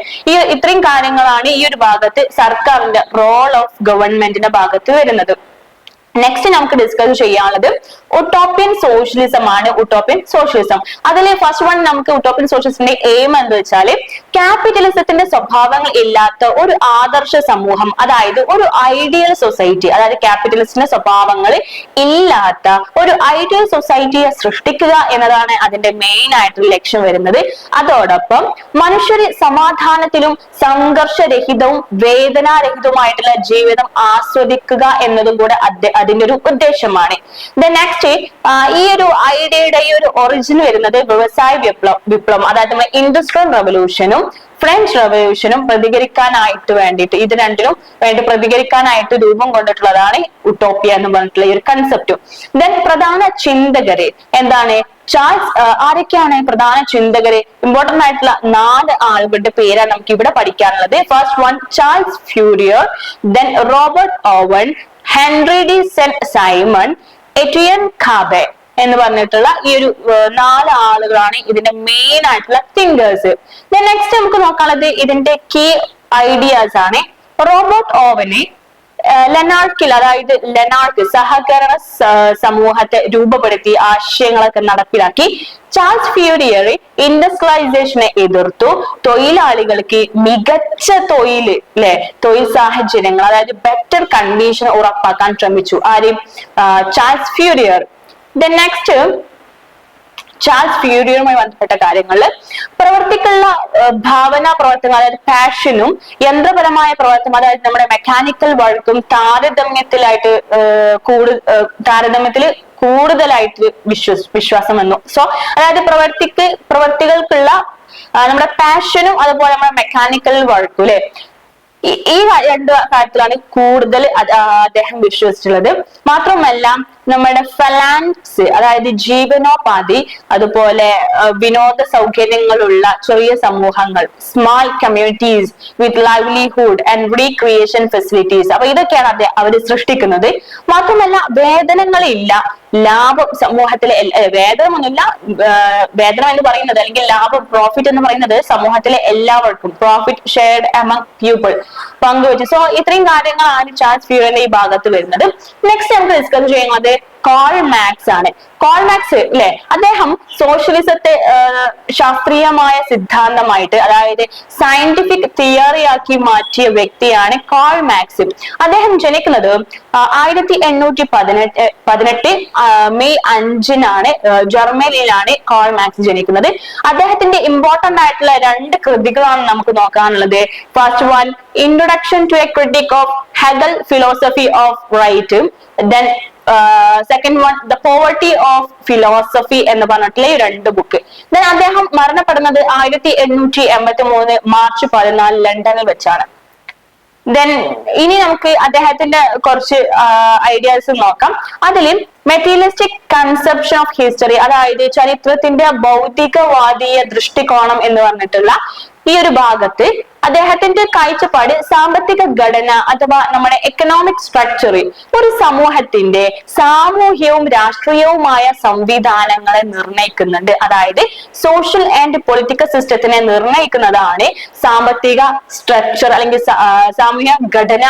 S1: ഇത്രയും കാര്യങ്ങളാണ് ഈ ഒരു ഭാഗത്ത് സർക്കാരിന്റെ റോൾ ഓഫ് ഗവൺമെന്റിന്റെ ഭാഗത്ത് വരുന്നത്. നെക്സ്റ്റ് നമുക്ക് ഡിസ്കസ് ചെയ്യാനുള്ളത് ഉട്ടോപ്യൻ സോഷ്യലിസം ആണ്. ഉട്ടോപ്യൻ സോഷ്യലിസം, അതിൽ ഫസ്റ്റ് വൺ നമുക്ക് ഉട്ടോപ്യൻ സോഷ്യലിസത്തിന്റെ എയിം എന്ന് വെച്ചാൽ ക്യാപിറ്റലിസത്തിന്റെ സ്വഭാവങ്ങൾ ഇല്ലാത്ത ഒരു ആദർശ സമൂഹം, അതായത് ഒരു ഐഡിയൽ സൊസൈറ്റി, അതായത് ക്യാപിറ്റലിസ്റ്റിന്റെ സ്വഭാവങ്ങൾ ഇല്ലാത്ത ഒരു ഐഡിയൽ സൊസൈറ്റിയെ സൃഷ്ടിക്കുക എന്നതാണ് അതിന്റെ മെയിൻ ആയിട്ടുള്ള ലക്ഷ്യം വരുന്നത്. അതോടൊപ്പം മനുഷ്യര് സമാധാനത്തിലും സംഘർഷരഹിതവും വേദനാരഹിതവുമായിട്ടുള്ള ജീവിതം ആസ്വദിക്കുക എന്നതും കൂടെ അതിന്റെ ഒരു ഉദ്ദേശമാണ്. നെക്സ്റ്റ്, ഈ ഒരു ഐഡിയയുടെ ഈ ഒരു ഒറിജിൻ വരുന്നത് വ്യവസായ വിപ്ലവം, അതായത് ഇൻഡസ്ട്രിയൽ റവല്യൂഷനും ഫ്രഞ്ച് റവല്യൂഷനും പ്രതികരിക്കാനായിട്ട് വേണ്ടിയിട്ട്, ഇത് രണ്ടിനും വേണ്ടി പ്രതികരിക്കാനായിട്ട് രൂപം കൊണ്ടിട്ടുള്ളതാണ് ഉട്ടോപ്പിയ എന്ന് പറഞ്ഞിട്ടുള്ള ഈ ഒരു കൺസെപ്റ്റും. ദെൻ പ്രധാന ചിന്തകര് എന്താണ്, ചാൾസ്, ആരൊക്കെയാണ് പ്രധാന ചിന്തകര്, ഇമ്പോർട്ടന്റ് ആയിട്ടുള്ള 4 ആളുകളുടെ പേരാണ് നമുക്ക് ഇവിടെ പഠിക്കാനുള്ളത്. First one Charles Fourier, then Robert Owen, Henri de Saint Simon, Etienne Cabet എന്ന് പറഞ്ഞിട്ടുള്ള ഈ ഒരു 4 ആളുകളാണ് ഇതിന്റെ മെയിൻ ആയിട്ടുള്ള തിങ്കേഴ്സ്. നെക്സ്റ്റ് നമുക്ക് നോക്കാനുള്ളത് ഇതിന്റെ കീ ഐഡിയാസ് ആണ്. റോബർട്ട് ഓവനെ ലെനാർക്കിൽ, അതായത് ലെനാർക്ക് സഹകരണ സമൂഹത്തെ രൂപപ്പെടുത്തി ആശയങ്ങളൊക്കെ നടപ്പിലാക്കി. ചാൾസ് ഫ്യൂരിയർ ഇൻഡസ്ട്രിയലൈസേഷനെ എതിർത്തു. തൊഴിലാളികൾക്ക് മികച്ച തൊഴിൽ സാഹചര്യങ്ങൾ, അതായത് ബെറ്റർ കണ്ടീഷൻ ഉറപ്പാക്കാൻ ശ്രമിച്ചു. ആരും? ചാൾസ് ഫ്യൂരിയർ. നെക്സ്റ്റ്, ചാൾസ് ഫ്യൂരിയറുമായി ബന്ധപ്പെട്ട കാര്യങ്ങളിൽ പ്രവർത്തിക്കുള്ള ഭാവനാ പ്രവർത്തനങ്ങൾ, അതായത് പാഷനും യന്ത്രപരമായ പ്രവർത്തനം, അതായത് നമ്മുടെ മെക്കാനിക്കൽ വർക്കും താരതമ്യത്തിൽ കൂടുതലായിട്ട് വിശ്വാസം വന്നു. സോ അതായത് പ്രവർത്തികൾക്കുള്ള നമ്മുടെ പാഷനും അതുപോലെ നമ്മുടെ മെക്കാനിക്കൽ വർക്കും അല്ലെ, ഈ രണ്ട് കാര്യത്തിലാണ് കൂടുതൽ അദ്ദേഹം വിശ്വസിച്ചിട്ടുള്ളത്. മാത്രമല്ല നമ്മുടെ ഫലാൻസ്, അതായത് ജീവനോപാധി, അതുപോലെ വിനോദ സൗകര്യങ്ങളുള്ള ചെറിയ സമൂഹങ്ങൾ, small communities with livelihood and recreation facilities, അപ്പൊ ഇതൊക്കെയാണ് അവര് സൃഷ്ടിക്കുന്നത്. മാത്രമല്ല വേതനങ്ങളില്ല, ലാഭം സമൂഹത്തിലെ വേതനമൊന്നുമില്ല, വേതനം എന്ന് പറയുന്നത് അല്ലെങ്കിൽ ലാഭം, പ്രോഫിറ്റ് എന്ന് പറയുന്നത് സമൂഹത്തിലെ എല്ലാവർക്കും, പ്രോഫിറ്റ് ഷെയർഡ് എമംഗ് പീപ്പിൾ, പങ്കുവെച്ചു. സോ ഇത്രയും കാര്യങ്ങളാണ് ചാൾസ് ഫ്യൂരിയറിന്റെ ഈ ഭാഗത്ത് വരുന്നത്. നെക്സ്റ്റ് നമുക്ക് ഡിസ്കസ് ചെയ്യുന്നത് കാൾ മാർക്സ് ആണ്. കാൾ മാർക്സ് അല്ലെ, അദ്ദേഹം സോഷ്യലിസത്തെ ശാസ്ത്രീയമായ സിദ്ധാന്തമായിട്ട്, അതായത് സയന്റിഫിക് തിയറി ആക്കി മാറ്റിയ വ്യക്തിയാണ് കാൾ മാർക്സ്. അദ്ദേഹം ജനിക്കുന്നത് 1818 മെയ് 5 ജർമ്മനിയിലാണ് കാൾ മാർക്സ് ജനിക്കുന്നത്. അദ്ദേഹത്തിന്റെ ഇമ്പോർട്ടന്റ് ആയിട്ടുള്ള 2 കൃതികളാണ് നമുക്ക് നോക്കാനുള്ളത്. First one, introduction to a critique of Hegel philosophy of right. Then second one, the poverty of philosophy എന്ന് പറഞ്ഞിട്ടുള്ള ഈ 2 ബുക്ക്. ദെൻ അദ്ദേഹം മരണപ്പെടുന്നത് 1883 മാർച്ച് 14 ലണ്ടനിൽ വെച്ചാണ്. ദെൻ ഇനി നമുക്ക് അദ്ദേഹത്തിന്റെ കുറച്ച് ഐഡിയാസ് നോക്കാം. അതിൽ മെറ്റീരിയലിസ്റ്റിക് കൺസെപ്ഷൻ ഓഫ് ഹിസ്റ്ററി, അതായത് ചരിത്രത്തിന്റെ ഭൗതികവാദീയ ദൃഷ്ടികോണം എന്ന് പറഞ്ഞിട്ടുള്ള ഈ ഒരു ഭാഗത്ത് അദ്ദേഹത്തിന്റെ കാഴ്ചപ്പാട് സാമ്പത്തിക ഘടന അഥവാ നമ്മുടെ എക്കണോമിക് സ്ട്രക്ചർ ഒരു സമൂഹത്തിന്റെ സാമൂഹ്യവും രാഷ്ട്രീയവുമായ സംവിധാനങ്ങളെ നിർണ്ണയിക്കുന്നുണ്ട്. അതായത് സോഷ്യൽ ആൻഡ് പൊളിറ്റിക്കൽ സിസ്റ്റത്തിനെ നിർണ്ണയിക്കുന്നതാണ് സാമ്പത്തിക സ്ട്രക്ചർ അല്ലെങ്കിൽ സാമൂഹ്യ ഘടന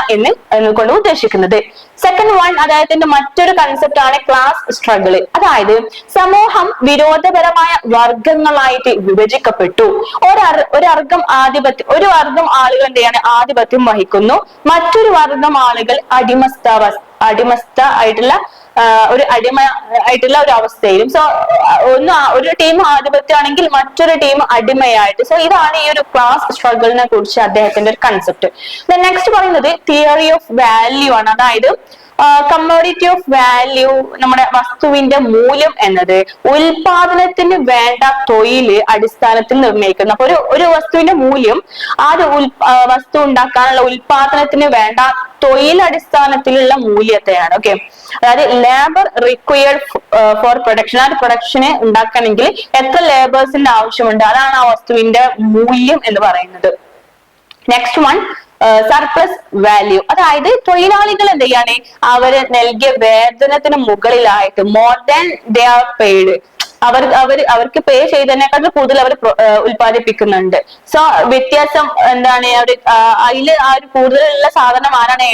S1: കൊണ്ട് ഉദ്ദേശിക്കുന്നത്. സെക്കൻഡ് വൺ, അദ്ദേഹത്തിന്റെ മറ്റൊരു കൺസെപ്റ്റ് ആണ് ക്ലാസ് സ്ട്രഗിൾ. അതായത് സമൂഹം വിരോധപരമായ വർഗങ്ങളായിട്ട് വിഭജിക്കപ്പെട്ടു. ഒരു വർഗം ആളുകൾ എന്ത് ചെയ്യാണ്, ആധിപത്യം വഹിക്കുന്നു. മറ്റൊരു വർഗം ആളുകൾ അടിമസ്ഥ ആയിട്ടുള്ള ഒരു അവസ്ഥയിലും. സോ ഒരു ടീം ആധിപത്യമാണെങ്കിൽ മറ്റൊരു ടീം അടിമയായിട്ട്. സോ ഇതാണ് ഈ ഒരു ക്ലാസ് സ്ട്രഗിളിനെ കുറിച്ച് അദ്ദേഹത്തിന്റെ ഒരു കൺസെപ്റ്റ്. നെക്സ്റ്റ് പറയുന്നത് തിയറി ഓഫ് വാല്യൂ ആണ്. അതായത് കമ്മോഡിറ്റി ഓഫ് വാല്യൂ, നമ്മുടെ വസ്തുവിന്റെ മൂല്യം എന്നത് ഉൽപാദനത്തിന് വേണ്ട തൊഴിൽ അടിസ്ഥാനത്തിൽ നിർണ്ണയിക്കുന്നു. അപ്പൊ ഒരു വസ്തുവിന്റെ മൂല്യം ആ ഒരു വസ്തു ഉണ്ടാക്കാനുള്ള ഉൽപാദനത്തിന് വേണ്ട തൊഴിലടിസ്ഥാനത്തിലുള്ള മൂല്യത്തെയാണ്. ഓക്കെ, അതായത് ലേബർ റിക്വയർഡ് ഫോർ പ്രൊഡക്ഷൻ, ആ ഒരു പ്രൊഡക്ഷനെ ഉണ്ടാക്കണമെങ്കിൽ എത്ര ലേബേഴ്സിന്റെ ആവശ്യമുണ്ട്, അതാണ് ആ വസ്തുവിന്റെ മൂല്യം എന്ന് പറയുന്നത്. Next one, surplus value. അതായത് തൊഴിലാളികൾ എന്ത് ചെയ്യാണ്, അവര് നൽകിയ വേതനത്തിന് മുകളിലായിട്ട് more than they are paid, അവർക്ക് പേ ചെയ്തതിനേക്കാളും കൂടുതൽ അവർ ഉൽപ്പാദിപ്പിക്കുന്നുണ്ട്. സോ വ്യത്യാസം എന്താണ്, അതിൽ ആ ഒരു കൂടുതലുള്ള സാധനം ആരാണ്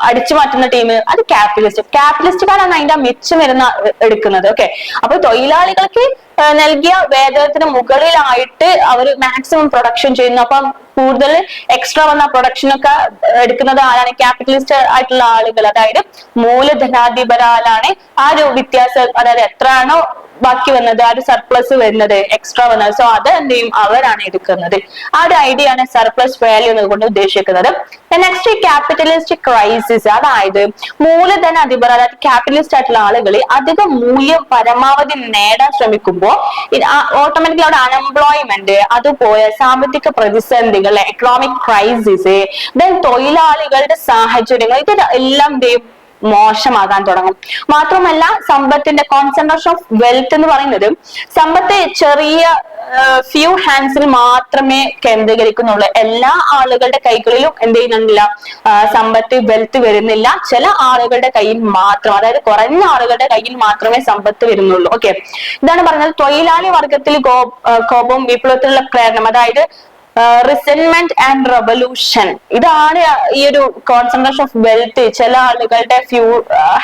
S1: അടിച്ചു മാറ്റുന്ന ടീം, അത് ക്യാപിറ്റലിസ്റ്റുകാരാണ് അതിന്റെ മിച്ചം എടുക്കുന്നത്. ഓക്കെ, അപ്പൊ തൊഴിലാളികൾക്ക് നൽകിയ വേതനത്തിന് മുകളിലായിട്ട് അവർ മാക്സിമം പ്രൊഡക്ഷൻ ചെയ്യുന്നു. അപ്പം കൂടുതൽ എക്സ്ട്രാ വന്ന പ്രൊഡക്ഷൻ ഒക്കെ എടുക്കുന്നത് ആരാണ്, ക്യാപിറ്റലിസ്റ്റ് ആയിട്ടുള്ള ആളുകൾ, അതായത് മൂലധനാധിപരാലാണ് ആ ഒരു വ്യത്യാസം, അതായത് എത്രയാണോ ബാക്കി വന്നത്, ആ ഒരു സർപ്ലസ് വരുന്നത്, എക്സ്ട്രാ വന്നത്, സോ അത് എന്ത് ചെയ്യും, അവരാണ് എടുക്കുന്നത്. ആ ഒരു ഐഡിയ ആണ് സർപ്ലസ് വാല്യൂ എന്നതുകൊണ്ട് ഉദ്ദേശിക്കുന്നത്. Next, capitalist crisis. അതായത് മൂലധന അധിപർ, അതായത് ക്യാപിറ്റലിസ്റ്റ് ആയിട്ടുള്ള ആളുകൾ അധികം മൂല്യം പരമാവധി നേടാൻ ശ്രമിക്കുമ്പോൾ ഓട്ടോമാറ്റിക്കലി അവിടെ അൺഎംപ്ലോയ്മെന്റ്, അതുപോലെ സാമ്പത്തിക പ്രതിസന്ധികൾ, എക്കണോമിക് ക്രൈസിസ്, ദെൻ തൊഴിലാളികളുടെ സാഹചര്യങ്ങൾ, ഇതെല്ലാം മോശമാകാൻ തുടങ്ങും. മാത്രമല്ല സമ്പത്തിന്റെ കോൺസെൻട്രേഷൻ ഓഫ് വെൽത്ത് എന്ന് പറയുന്നത് സമ്പത്ത് ചെറിയ ഫ്യൂ ഹാൻഡ്സിൽ മാത്രമേ കേന്ദ്രീകരിക്കുന്നുള്ളൂ. എല്ലാ ആളുകളുടെ കൈകളിലും എന്ത് ചെയ്യുന്നില്ല, സമ്പത്ത് വെൽത്ത് വരുന്നില്ല. ചില ആളുകളുടെ കയ്യിൽ മാത്രം, അതായത് കുറഞ്ഞ ആളുകളുടെ കയ്യിൽ മാത്രമേ സമ്പത്ത് വരുന്നുള്ളൂ. ഓക്കെ, ഇതാണ് പറഞ്ഞത്. തൊഴിലാളി വർഗത്തിൽ കോപവും വിപ്ലവത്തിലുള്ള പ്രേരണം, അതായത് റിസെന്റ്മെന്റ് ആൻഡ് റെവല്യൂഷൻ. ഇതാണ് ഈ ഒരു കോൺസെൻട്രേഷൻ ഓഫ് വെൽത്ത് ചില ആളുകളുടെ ഫ്യൂ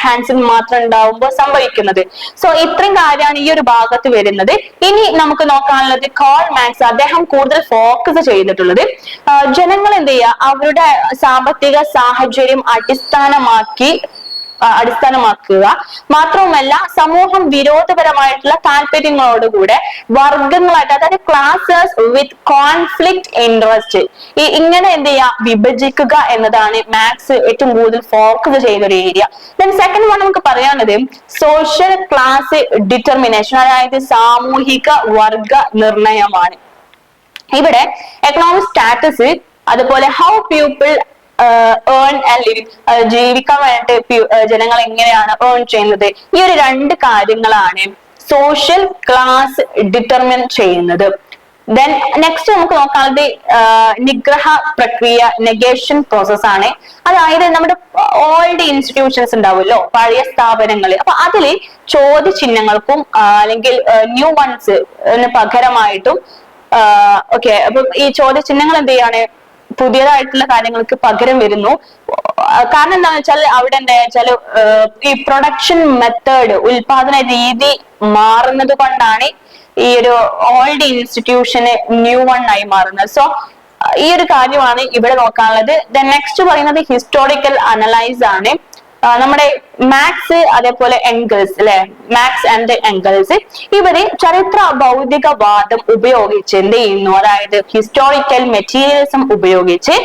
S1: ഹാൻഡ്സിൽ മാത്രം ഉണ്ടാവുമ്പോൾ സംഭവിക്കുന്നത്. സോ ഇത്രയും കാര്യമാണ് ഈ ഒരു ഭാഗത്ത് വരുന്നത്. ഇനി നമുക്ക് നോക്കാനുള്ളത് കാൾ മാർക്സ്. അദ്ദേഹം കൂടുതൽ ഫോക്കസ് ചെയ്തിട്ടുള്ളത് ജനങ്ങൾ എന്ത് ചെയ്യുക, അവരുടെ സാമ്പത്തിക സാഹചര്യം അടിസ്ഥാനമാക്കുക മാത്രവുമല്ല സമൂഹം വിരോധപരമായിട്ടുള്ള താല്പര്യങ്ങളോടുകൂടെ വർഗങ്ങളായിട്ട്, അതായത് ക്ലാസസ് വിത്ത് കോൺഫ്ലിക്ട് ഇൻട്രസ്റ്റ്, ഇങ്ങനെ എന്ത് ചെയ്യുക, വിഭജിക്കുക എന്നതാണ് മാർക്സ് ഏറ്റവും കൂടുതൽ ഫോക്കസ് ചെയ്യുന്ന ഒരു ഏരിയ. ദെൻ സെക്കൻഡ് വൺ നമുക്ക് പറയാനുള്ളത് സോഷ്യൽ ക്ലാസ് ഡിറ്റർമിനേഷൻ, അതായത് സാമൂഹിക വർഗ നിർണയമാണ്. ഇവിടെ എക്കണോമിക് സ്റ്റാറ്റസ്, അതുപോലെ how people earn and living, ജീവിക്കാൻ വേണ്ടിട്ട് ജനങ്ങൾ എങ്ങനെയാണ് ഏൺ ചെയ്യുന്നത്, ഈ ഒരു രണ്ട് കാര്യങ്ങളാണ് സോഷ്യൽ ക്ലാസ് ഡിറ്റർമിൻ ചെയ്യുന്നത്. ദെൻ നെക്സ്റ്റ് നമുക്ക് നോക്കാനുള്ളത് നിഗ്രഹ പ്രക്രിയ, നെഗേഷൻ പ്രോസസ് ആണ്. അതായത് നമ്മുടെ ഓൾഡ് ഇൻസ്റ്റിറ്റ്യൂഷൻസ് ഉണ്ടാവുമല്ലോ, പഴയ സ്ഥാപനങ്ങൾ, അപ്പൊ അതില് ചോദ്യചിഹ്നങ്ങൾക്കും അല്ലെങ്കിൽ ന്യൂ വൺസ് പകരമായിട്ടും ഓക്കെ, അപ്പൊ ഈ ചോദ്യചിഹ്നങ്ങൾ എന്ത് ചെയ്യാണ്, പുതിയതായിട്ടുള്ള കാര്യങ്ങൾക്ക് പകരം വരുന്നു. കാരണം എന്താണെന്ന് വെച്ചാൽ അവിടെ എന്താ വെച്ചാൽ ഈ പ്രൊഡക്ഷൻ മെത്തേഡ്, ഉൽപാദന രീതി മാറുന്നത് കൊണ്ടാണ് ഈ ഒരു ഓൾഡ് ഇൻസ്റ്റിറ്റ്യൂഷന് ന്യൂ വൺ ആയി മാറുന്നത്. സോ ഈ ഒരു കാര്യമാണ് ഇവിടെ നോക്കാനുള്ളത്. ദെൻ നെക്സ്റ്റ് പറയുന്നത് ഹിസ്റ്റോറിക്കൽ അനലൈസ് ആണ്. നമ്മുടെ മാക്സ് അതേപോലെ എംഗൽസ് അല്ലെ, മാക്സ് ആൻഡ് എംഗൽസ് ഇവര് ചരിത്ര ഭൗതികവാദം ഉപയോഗിച്ച് എന്ത് ചെയ്യുന്നു, അതായത് ഹിസ്റ്റോറിക്കൽ മെറ്റീരിയലിസം ഉപയോഗിച്ച്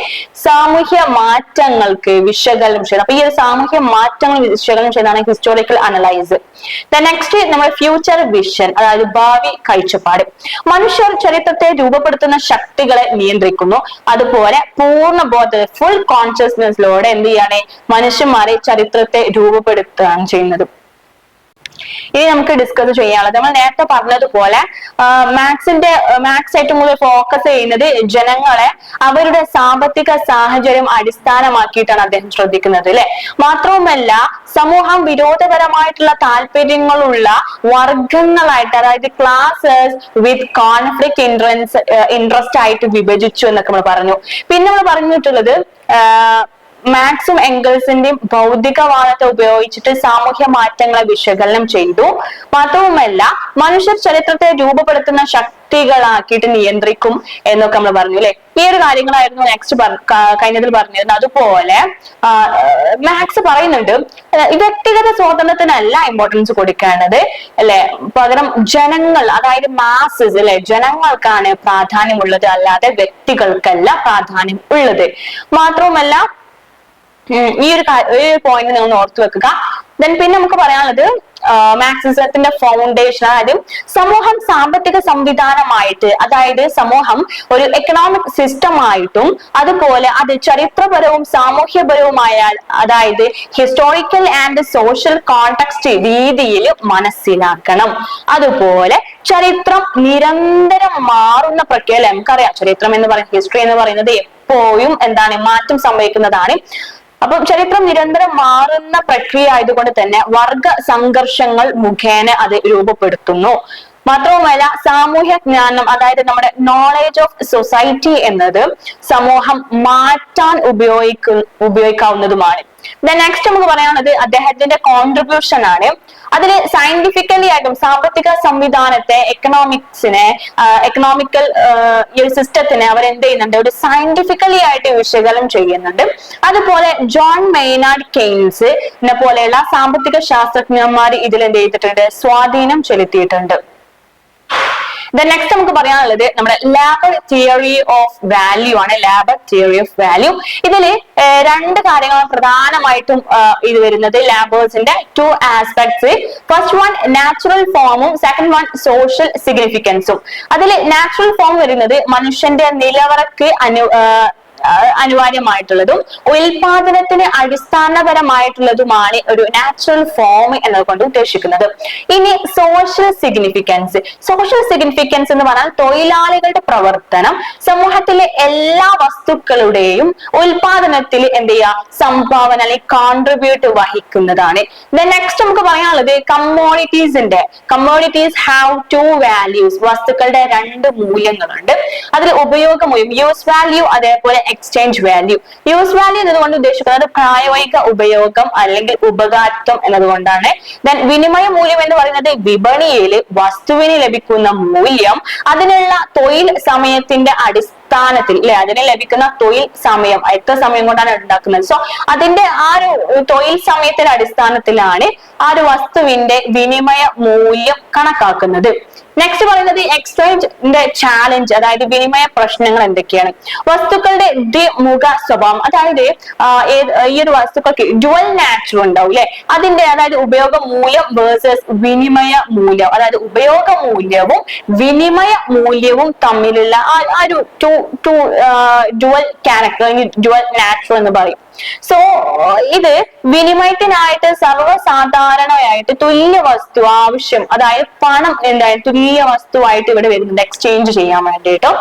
S1: സാമൂഹ്യ മാറ്റങ്ങൾക്ക് വിശകലനം ചെയ്യുന്നത്. അപ്പൊ ഈ ഒരു സാമൂഹ്യ മാറ്റങ്ങൾ വിശകലനം ചെയ്യുന്നതാണ് ഹിസ്റ്റോറിക്കൽ അനലൈസ്. നെക്സ്റ്റ് നമ്മുടെ ഫ്യൂച്ചർ വിഷൻ, അതായത് ഭാവി കാഴ്ചപ്പാട്. മനുഷ്യർ ചരിത്രത്തെ രൂപപ്പെടുത്തുന്ന ശക്തികളെ നിയന്ത്രിക്കുന്നു. അതുപോലെ പൂർണ്ണ ബോധ ഫുൾ കോൺഷ്യസ്നെസ്സിലൂടെ എന്ത് ചെയ്യാണ്, മനുഷ്യന്മാരെ ചരിത്രത്തെ രൂപപ്പെടുത്തുകയാണ് ചെയ്യുന്നത്. ഇനി നമുക്ക് ഡിസ്കസ് ചെയ്യാനുള്ളത് നമ്മൾ നേരത്തെ പറഞ്ഞതുപോലെ മാത്സ് ഏറ്റവും കൂടുതൽ ഫോക്കസ് ചെയ്യുന്നത് ജനങ്ങളെ അവരുടെ സാമ്പത്തിക സാഹചര്യം അടിസ്ഥാനമാക്കിയിട്ടാണ് അദ്ദേഹം ശ്രദ്ധിക്കുന്നത് അല്ലെ. മാത്രവുമല്ല സമൂഹം വിരോധപരമായിട്ടുള്ള താല്പര്യങ്ങളുള്ള വർഗങ്ങളായിട്ട്, അതായത് ക്ലാസസ് വിത്ത് കോൺഫ്ലിക്ട് ഇൻട്രസ്റ്റ് ആയിട്ട് വിഭജിച്ചു എന്നൊക്കെ നമ്മൾ പറഞ്ഞു. പിന്നെ നമ്മൾ പറഞ്ഞിട്ടുള്ളത് മാക്സും എംഗൽസിന്റെയും ഭൗതികവാദത്തെ ഉപയോഗിച്ചിട്ട് സാമൂഹ്യ മാറ്റങ്ങളെ വിശകലനം ചെയ്തു. മാത്രവുമല്ല മനുഷ്യർ ചരിത്രത്തെ രൂപപ്പെടുത്തുന്ന ശക്തികളാക്കിയിട്ട് നിയന്ത്രിക്കും എന്നൊക്കെ നമ്മൾ പറഞ്ഞു അല്ലെ. ഈ ഒരു കാര്യങ്ങളായിരുന്നു നെക്സ്റ്റ് കഴിഞ്ഞതിൽ പറഞ്ഞിരുന്നത്. അതുപോലെ മാക്സ് പറയുന്നുണ്ട് വ്യക്തിഗത സ്വാതന്ത്ര്യത്തിനല്ല ഇമ്പോർട്ടൻസ് കൊടുക്കേണ്ടത് അല്ലെ, പകരം ജനങ്ങൾ, അതായത് മാസസ് അല്ലെ, ജനങ്ങൾക്കാണ് പ്രാധാന്യമുള്ളത്, അല്ലാതെ വ്യക്തികൾക്കല്ല പ്രാധാന്യം ഉള്ളത്. മാത്രവുമല്ല ഈ ഒരു പോയിന്റ് നിങ്ങൾ ഓർത്തു വെക്കുക. ദെൻ പിന്നെ നമുക്ക് പറയാനുള്ളത് മാർക്സിസത്തിന്റെ ഫൗണ്ടേഷൻ, അതായത് സമൂഹം സാമ്പത്തിക സംവിധാനമായിട്ട്, അതായത് സമൂഹം ഒരു എക്കണോമിക് സിസ്റ്റം ആയിട്ടും അതുപോലെ അത് ചരിത്രപരവും സാമൂഹ്യപരവുമായ, അതായത് ഹിസ്റ്റോറിക്കൽ ആൻഡ് സോഷ്യൽ കോണ്ടെക്സ്റ്റ് രീതിയിൽ മനസ്സിലാക്കണം. അതുപോലെ ചരിത്രം നിരന്തരം മാറുന്ന പ്രക്രിയ അല്ലെ. നമുക്കറിയാം ചരിത്രം എന്ന് പറയുന്നത്, ഹിസ്റ്ററി എന്ന് പറയുന്നത് എപ്പോഴും എന്താണ്, മാറ്റം സംഭവിക്കുന്നതാണ്. അപ്പം ചരിത്രം നിരന്തരം മാറുന്ന പ്രക്രിയ ആയതുകൊണ്ട് തന്നെ വർഗ സംഘർഷങ്ങൾ മുഖേന അത് രൂപപ്പെടുത്തുന്നു. മാത്രവുമല്ല സാമൂഹ്യ ജ്ഞാനം, അതായത് നമ്മുടെ നോളേജ് ഓഫ് സൊസൈറ്റി എന്നത് സമൂഹം മാറ്റാൻ ഉപയോഗിക്കാവുന്നതുമാണ്. നെക്സ്റ്റ് നമുക്ക് പറയാനുള്ളത് അദ്ദേഹത്തിന്റെ കോൺട്രിബ്യൂഷൻ ആണ്. അതിൽ സയന്റിഫിക്കലി ആയിട്ടും സാമ്പത്തിക സംവിധാനത്തെ, എക്കണോമിക്കൽ ഈ ഒരു സിസ്റ്റത്തിനെ അവർ എന്ത് ചെയ്യുന്നുണ്ട്, ഒരു സയന്റിഫിക്കലി ആയിട്ട് വിശകലനം ചെയ്യുന്നുണ്ട്. അതുപോലെ ജോൺ മെയ്നാർഡ് കെയ്ൻസിനെ പോലെയുള്ള സാമ്പത്തിക ശാസ്ത്രജ്ഞന്മാർ ഇതിൽ എന്ത് ചെയ്തിട്ടുണ്ട്, സ്വാധീനം ചെലുത്തിയിട്ടുണ്ട്. നെക്സ്റ്റ് നമുക്ക് പറയാനുള്ളത് നമ്മുടെ ലാബർ തിയറി ഓഫ് വാല്യൂ ആണ്. ലാബർ തിയറി ഓഫ് വാല്യൂ ഇതില് രണ്ട് കാര്യങ്ങൾ പ്രധാനമായിട്ടും ഇത് വരുന്നത് ലാബേഴ്സിന്റെ two aspects. First one natural ഫോമും സെക്കൻഡ് വൺ സോഷ്യൽ സിഗ്നിഫിക്കൻസും. അതിൽ നാച്ചുറൽ ഫോം വരുന്നത് മനുഷ്യന്റെ നിലവറക്ക് അനിവാര്യമായിട്ടുള്ളതും ഉൽപാദനത്തിന് അടിസ്ഥാനപരമായിട്ടുള്ളതുമാണ് ഒരു നാച്ചുറൽ ഫോം എന്നതുകൊണ്ട് ഉദ്ദേശിക്കുന്നത്. ഇനി സോഷ്യൽ സിഗ്നിഫിക്കൻസ് എന്ന് പറഞ്ഞാൽ തൊഴിലാളികളുടെ പ്രവർത്തനം സമൂഹത്തിലെ എല്ലാ വസ്തുക്കളുടെയും ഉൽപാദനത്തിൽ എന്ത് ചെയ്യുക, സംഭാവന അല്ലെങ്കിൽ കോൺട്രിബ്യൂട്ട് വഹിക്കുന്നതാണ്. നെക്സ്റ്റ് നമുക്ക് പറയാനുള്ളത് കമ്മോഡിറ്റീസ് ഹാവ് ടു വാല്യൂസ്. വസ്തുക്കളുടെ രണ്ട് മൂല്യങ്ങളുണ്ട്. അതിൽ ഉപയോഗ മൂല്യം യൂസ് വാല്യൂ, അതേപോലെ എക്സ്ചേഞ്ച് വാല്യൂ. യൂസ് വാല്യൂ എന്നതുകൊണ്ട് ഉദ്ദേശിക്കുന്നത് പ്രായോഗിക ഉപയോഗം അല്ലെങ്കിൽ ഉപകാരത്വം എന്നതുകൊണ്ടാണ്. വിനിമയ മൂല്യം എന്ന് പറയുന്നത് വിപണിയിൽ വസ്തുവിന് ലഭിക്കുന്ന മൂല്യം അതിനുള്ള തൊഴിൽ സമയത്തിന്റെ അടിസ്ഥാനത്തിൽ അതിന് ലഭിക്കുന്ന തൊഴിൽ സമയം എത്ര സമയം കൊണ്ടാണ് ഉണ്ടാക്കുന്നത്. സോ അതിന്റെ ആ ഒരു തൊഴിൽ സമയത്തിന്റെ അടിസ്ഥാനത്തിലാണ് ആ ഒരു വസ്തുവിന്റെ വിനിമയ മൂല്യം കണക്കാക്കുന്നത്. നെക്സ്റ്റ് പറയുന്നത് എക്സ്ചേഞ്ചിന്റെ ചാലഞ്ച്, അതായത് വിനിമയ പ്രശ്നങ്ങൾ എന്തൊക്കെയാണ്. വസ്തുക്കളുടെ ദ്വിമുഖ സ്വഭാവം, അതായത് ഈ ഒരു വസ്തുക്കൾക്ക് ഡ്യുവൽ നാച്ചർ ഉണ്ടാവും അല്ലെ. അതിന്റെ അതായത് ഉപയോഗ മൂല്യം വേഴ്സസ് വിനിമയ മൂല്യം, അതായത് ഉപയോഗ മൂല്യവും വിനിമയ മൂല്യവും തമ്മിലുള്ള ആ ഒരു ഡ്യുവൽ ക്യാരക്ടർ അല്ലെങ്കിൽ ഡ്യുവൽ നാച്ചർ എന്ന് പറയും. സോ ഇത് വിനിമയത്തിനായിട്ട് സർവ്വസാധാരണമായിട്ട് തുല്യ വസ്തു ആവശ്യം, അതായത് പണം എന്തായാലും തുല്യ വസ്തുവായിട്ട് ഇവിടെ വരുന്നുണ്ട് എക്സ്ചേഞ്ച് ചെയ്യാൻ വേണ്ടിയിട്ട്.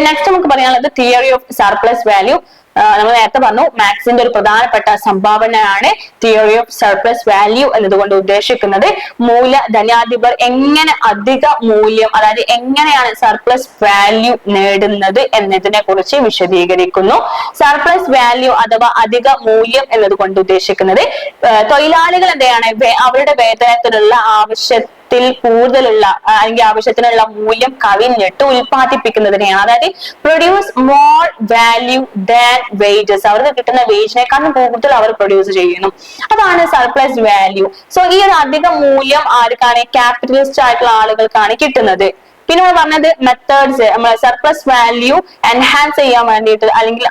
S1: നെക്സ്റ്റ് നമുക്ക് പറയാനുള്ളത് തിയറി ഓഫ് സർപ്ലസ് വാല്യൂ. നമ്മൾ നേരത്തെ പറഞ്ഞു മാക്സിന്റെ ഒരു പ്രധാനപ്പെട്ട സംഭാവനയാണ് തിയറി ഓഫ് സർപ്ലസ് വാല്യൂ എന്നതുകൊണ്ട് ഉദ്ദേശിക്കുന്നത് മൂലധനാധിപർ എങ്ങനെ അധിക മൂല്യം, അതായത് എങ്ങനെയാണ് സർപ്ലസ് വാല്യൂ നേടുന്നത് എന്നതിനെ കുറിച്ച് വിശദീകരിക്കുന്നു. സർപ്ലസ് വാല്യൂ അഥവാ അധിക മൂല്യം എന്നതുകൊണ്ട് ഉദ്ദേശിക്കുന്നത് തൊഴിലാളികൾ എന്താണ് അവരുടെ വേതനത്തിലുള്ള കൂടുതലുള്ള അല്ലെങ്കിൽ ആവശ്യത്തിനുള്ള മൂല്യം കവിഞ്ഞിട്ട് ഉൽപ്പാദിപ്പിക്കുന്നതിനെയാണ്. അതായത് produce more value than wages, അവർക്ക് കിട്ടുന്ന വേജിനേക്കാളും കൂടുതൽ അവർ പ്രൊഡ്യൂസ് ചെയ്യുന്നു. അതാണ് സർപ്ലസ് വാല്യൂ. സോ ഈ ഒരു അധിക മൂല്യം ആർക്കാണ്? ക്യാപിറ്റലിസ്റ്റ് ആയിട്ടുള്ള ആളുകൾക്കാണ് കിട്ടുന്നത്. പിന്നെ പറഞ്ഞത് മെത്തേഡ്സ്, നമ്മളെ സർപ്ലസ് വാല്യൂ എൻഹാൻസ് ചെയ്യാൻ വേണ്ടിയിട്ട് അല്ലെങ്കിൽ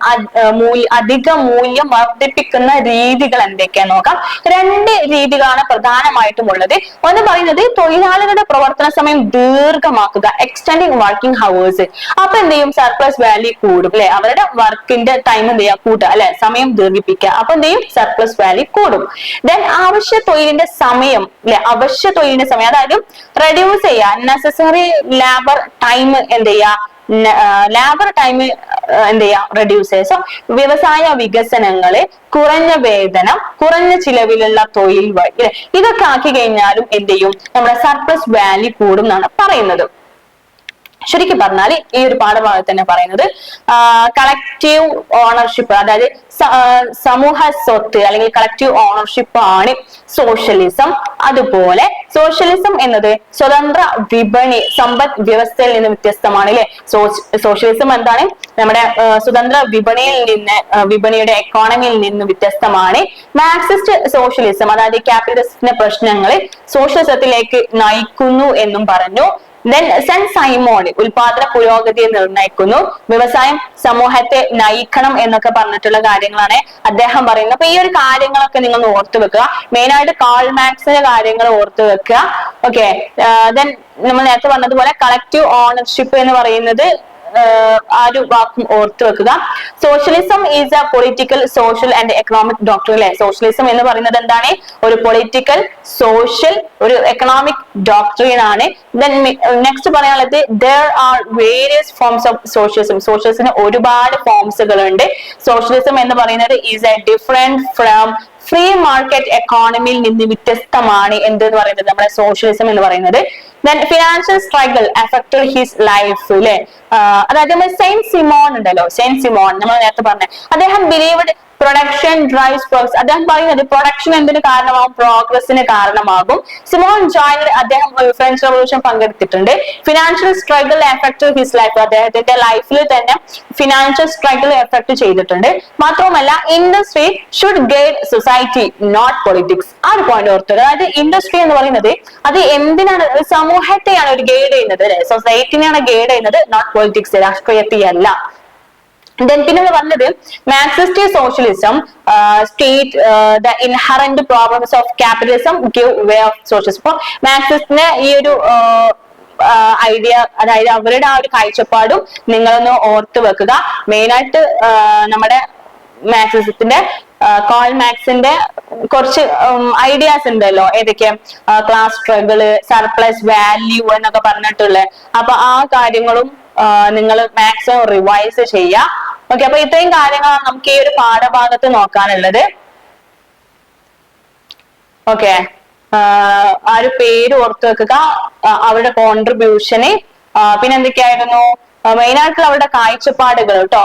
S1: അധിക മൂല്യം വർദ്ധിപ്പിക്കുന്ന രീതികൾ എന്തൊക്കെയാന്ന് നോക്കാം. രണ്ട് രീതികളാണ് പ്രധാനമായിട്ടും ഉള്ളത്. ഒന്ന് പറയുന്നത് തൊഴിലാളികളുടെ പ്രവർത്തന സമയം ദീർഘമാക്കുക, എക്സ്റ്റെൻഡിങ് വർക്കിംഗ് ഹവേഴ്സ്. അപ്പൊ എന്ത് ചെയ്യും? സർപ്ലസ് വാല്യൂ കൂടും അല്ലെ. അവരുടെ വർക്കിന്റെ ടൈം എന്ത് ചെയ്യുക? കൂട്ടുക അല്ലെ, സമയം ദീർഘിപ്പിക്കുക. അപ്പൊ എന്ത് ചെയ്യും? സർപ്ലസ് വാല്യൂ കൂടും. ദെൻ അവശ്യ തൊഴിലിന്റെ സമയം അല്ലെ, അവശ്യ തൊഴിലിന്റെ സമയം അതായത് റെഡ്യൂസ് ചെയ്യുക. നെസസറി ലേബർ ടൈം എന്ത് ചെയ്യുക? ലേബർ ടൈം എന്ത് ചെയ്യാം? റെഡ്യൂസ് ചെയ്യുക. സോ വ്യവസായ വികസനങ്ങള്, കുറഞ്ഞ വേതനം, കുറഞ്ഞ ചിലവിലുള്ള തൊഴിൽ വഴി ഇതൊക്കെ ആക്കി കഴിഞ്ഞാലും എന്ത് ചെയ്യും? നമ്മുടെ സർപ്ലസ് വാല്യൂ കൂടും എന്നാണ് പറയുന്നത്. ശരിക്കും പറഞ്ഞാൽ ഈ ഒരു പാഠഭാഗത്ത് തന്നെ പറയുന്നത് കളക്റ്റീവ് ഓണർഷിപ്പ്, അതായത് സമൂഹ സ്വത്ത് അല്ലെങ്കിൽ കളക്റ്റീവ് ഓണർഷിപ്പ് ആണ് സോഷ്യലിസം. അതുപോലെ സോഷ്യലിസം എന്നത് സ്വതന്ത്ര വിപണി സമ്പദ് വ്യവസ്ഥയിൽ നിന്ന് വ്യത്യസ്തമാണ് അല്ലെ. സോഷ്യലിസം എന്താണ്? നമ്മുടെ സ്വതന്ത്ര വിപണിയുടെ എക്കോണമിയിൽ നിന്ന് വ്യത്യസ്തമാണ്. മാർക്സിസ്റ്റ് സോഷ്യലിസം അതായത് ക്യാപിറ്റലിസ്റ്റിന്റെ പ്രശ്നങ്ങൾ സോഷ്യലിസത്തിലേക്ക് നയിക്കുന്നു എന്നും പറഞ്ഞു. സെന്റ് സൈമോൺ ഉൽപാദന പുരോഗതിയെ നിർണ്ണയിക്കുന്നു, വ്യവസായം സമൂഹത്തെ നയിക്കണം എന്നൊക്കെ പറഞ്ഞിട്ടുള്ള കാര്യങ്ങളാണ് അദ്ദേഹം പറയുന്നത്. അപ്പൊ ഈ ഒരു കാര്യങ്ങളൊക്കെ നിങ്ങൾ ഓർത്തു വെക്കുക. മെയിൻ ആയിട്ട് കാൾ മാർക്സിന്റെ കാര്യങ്ങൾ ഓർത്തു വെക്കുക. ഓക്കെ, ദെൻ നമ്മൾ നേരത്തെ പറഞ്ഞതുപോലെ കളക്റ്റീവ് ഓണർഷിപ്പ് എന്ന് പറയുന്നത് ആ ഒരു വാക്കും ഓർത്തു വെക്കുക. Socialism is a political, social and economic doctrine അല്ലെ. സോഷ്യലിസം എന്ന് പറയുന്നത് എന്താണ്? ഒരു പൊളിറ്റിക്കൽ, സോഷ്യൽ, ഒരു എക്കണോമിക് ഡോക്ട്രിൻ ആണ്. ദെൻ നെക്സ്റ്റ് പറയാനുള്ളത് there are various forms of socialism. സോഷ്യലിസത്തിന് ഒരുപാട് ഫോംസുകളുണ്ട്. സോഷ്യലിസം എന്ന് പറയുന്നത് is a different from free market എക്കോണമിയിൽ നിന്ന് വ്യത്യസ്തമാണ് എന്തെന്ന് പറയുന്നത് നമ്മുടെ സോഷ്യലിസം എന്ന് പറയുന്നത്. Then financial struggle affected his life അല്ലെ. അതായത് നമ്മൾ സെയിന്റ് സിമോൺ ഉണ്ടല്ലോ, സെയിന്റ് സിമോൺ നമ്മൾ നേരത്തെ പറഞ്ഞ അദ്ദേഹം ബിലീവ്ഡ് പ്രൊഡക്ഷൻ ഡ്രൈവ്സ് പ്രോഗ്രസ്. അദ്ദേഹം പറയുന്നത് പ്രൊഡക്ഷൻ എന്തിന് കാരണമാകും? പ്രോഗ്രസിന് കാരണമാകും. സിമോൺ ജോയ്നർ അദ്ദേഹം ഫ്രഞ്ച് റവല്യൂഷൻ പങ്കെടുത്തിട്ടുണ്ട്. Financial struggle effect his life, അദ്ദേഹത്തിന്റെ ലൈഫിൽ തന്നെ ഫിനാൻഷ്യൽ സ്ട്രഗിൾ എഫക്ട് ചെയ്തിട്ടുണ്ട്. മാത്രവുമല്ല industry should guide society not politics. ആ ഒരു പോയിന്റ് ഓർത്തു. അതായത് ഇൻഡസ്ട്രി എന്ന് പറയുന്നത് അത് എന്തിനാണ്? സമൂഹത്തെയാണ് ഒരു ഗൈഡ് ചെയ്യുന്നത് അല്ലെ, സൊസൈറ്റിനെയാണ് ഗൈഡ് ചെയ്യുന്നത്, നോട്ട് പൊളിറ്റിക്സ്, രാഷ്ട്രീയത്തെയല്ല. പിന്നെ പറഞ്ഞത് Marxist socialism state the inherent problems of capitalism give way of socialism. അപ്പൊ മാർക്സിസ്റ്റിന്റെ ഈ ഒരു ഐഡിയ, അതായത് അവരുടെ ആ ഒരു കാഴ്ചപ്പാടും നിങ്ങളൊന്ന് ഓർത്ത് വെക്കുക. മെയിനായിട്ട് നമ്മുടെ മാത്സിന്റെ കോൾ മാത്സിന്റെ കുറച്ച് ഐഡിയാസ് ഉണ്ടല്ലോ, ഏതൊക്കെ ക്ലാസ് സ്ട്രഗിള്, സർപ്ലസ് വാല്യൂ എന്നൊക്കെ പറഞ്ഞിട്ടുള്ള, അപ്പൊ ആ കാര്യങ്ങളും നിങ്ങൾ മാക്സിമം റിവൈസ് ചെയ്യുക. ഓക്കെ, അപ്പൊ ഇത്രയും കാര്യങ്ങളാണ് നമുക്ക് ഈ ഒരു പാഠഭാഗത്ത് നോക്കാനുള്ളത്. ഓക്കെ, ആ ഒരു പേര് ഓർത്ത് വെക്കുക, അവരുടെ കോൺട്രിബ്യൂഷന്, പിന്നെ എന്തൊക്കെയായിരുന്നു മെയിൻ ആയിട്ടുള്ള അവരുടെ കാഴ്ചപ്പാടുകൾ കേട്ടോ,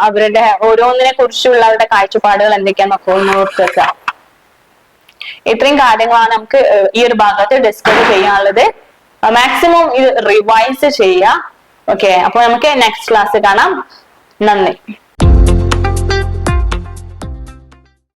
S1: അവരുടെ ഓരോന്നിനെ കുറിച്ചുള്ള അവരുടെ കാഴ്ചപ്പാടുകൾ എന്തൊക്കെയാന്നൊക്കെ ഒന്ന് ഓർത്ത് വെക്കുക. ഇത്രയും കാര്യങ്ങളാണ് നമുക്ക് ഈ ഒരു ഭാഗത്ത് ഡിസ്കസ് ചെയ്യാനുള്ളത്. മാക്സിമം ഇത് റിവൈസ് ചെയ്യുക. ഓക്കെ, അപ്പൊ നമുക്ക് നെക്സ്റ്റ് ക്ലാസ് കാണാം. നന്ദി.